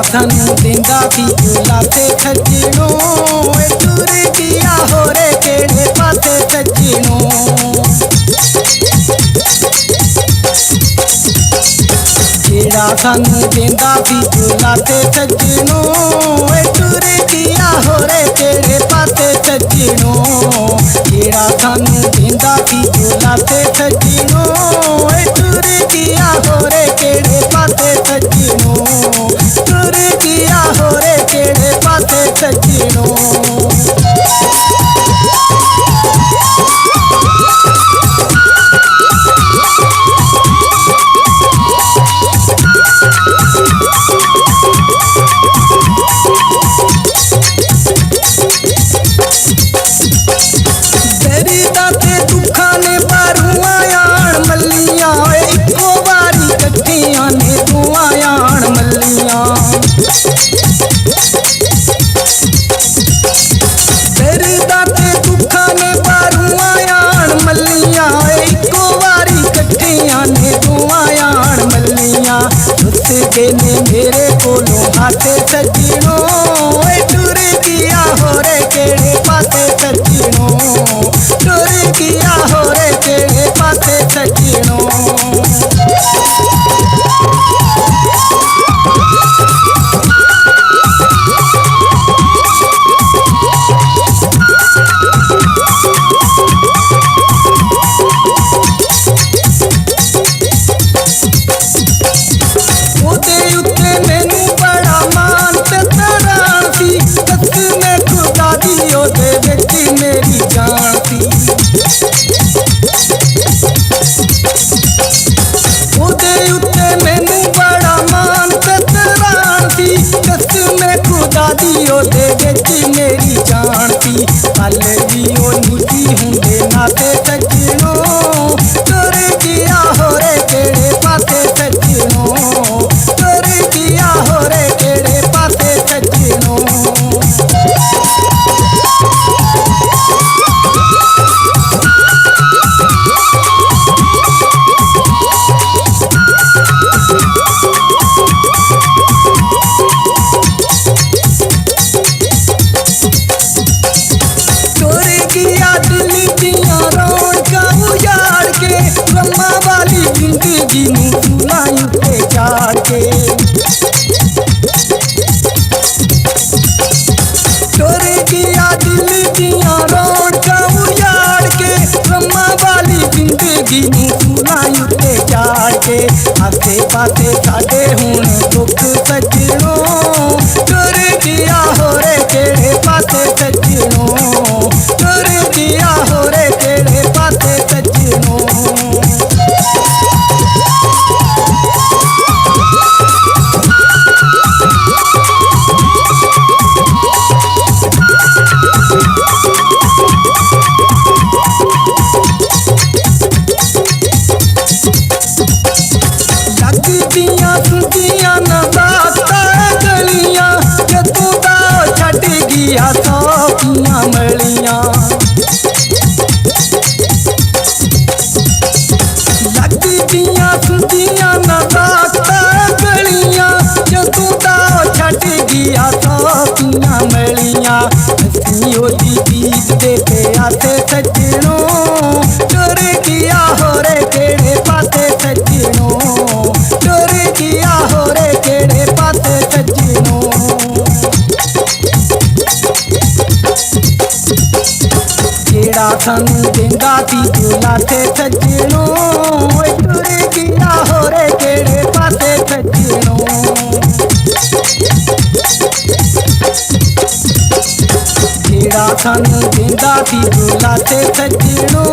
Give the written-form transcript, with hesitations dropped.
सानू देंदा भी झूला ते सजनों टुर गया होरे केड़े पासे सजनों। जेड़ा सानू देंदा भी झूला ते सजनों टुर गया होरे केड़े पासे सजनों। जेड़ा सानू देंदा भी झूला ते सजनों टुर गया होरे केड़े पासे सजनों। टुर गया होरे केड़े पासे सजनों। ने मेरे कोलों हाथे सजनों टुर गया होरे केड़े पासे सजनों। टुर गया होरे केड़े पासे सजनों। मेरी जान थी ओदे उत्ते मैनू बड़ा मान तरान थी। कसम खुदा दी ओदे विच मेरी जान थी। पल भी ओ निजी हुंदे नाते सजनों टुर गया होरे केड़े पासे सजनों। टुर गया होरे केड़े पासे सजनों। जिंदगी नूं फूलां उत्ते चाड़ के टुर गया दिल दियां रौनकां उजाड़ के। ब्रह्मा वाली जिंदगी नूं फूलां उत्ते चाड़ के। आसे पासे साडे हुण दुख सजनों टुर गया होरे केड़े पासे सजनों। टुर गया होरे केड़े पासे सजनों। सुनदियां ना दास्तां गलियां जदों दा छड्ड गया साफियां मलियां। लगदियां सुनदियां ना दास्तां गलियां जदों दा छड्ड गया साफियां मलियां। असीं ओदी दीद दे प्यासे सजनों टुर गया होरे केड़े पासे सजनों। टुर गया होरे केड़े पासे सजनों। जेड़ा सानू देंदा सी झूला ते सजनों टुर गया होरे केड़े पासे सजनों। जेड़ा सानू देंदा सी झूला ते सजनों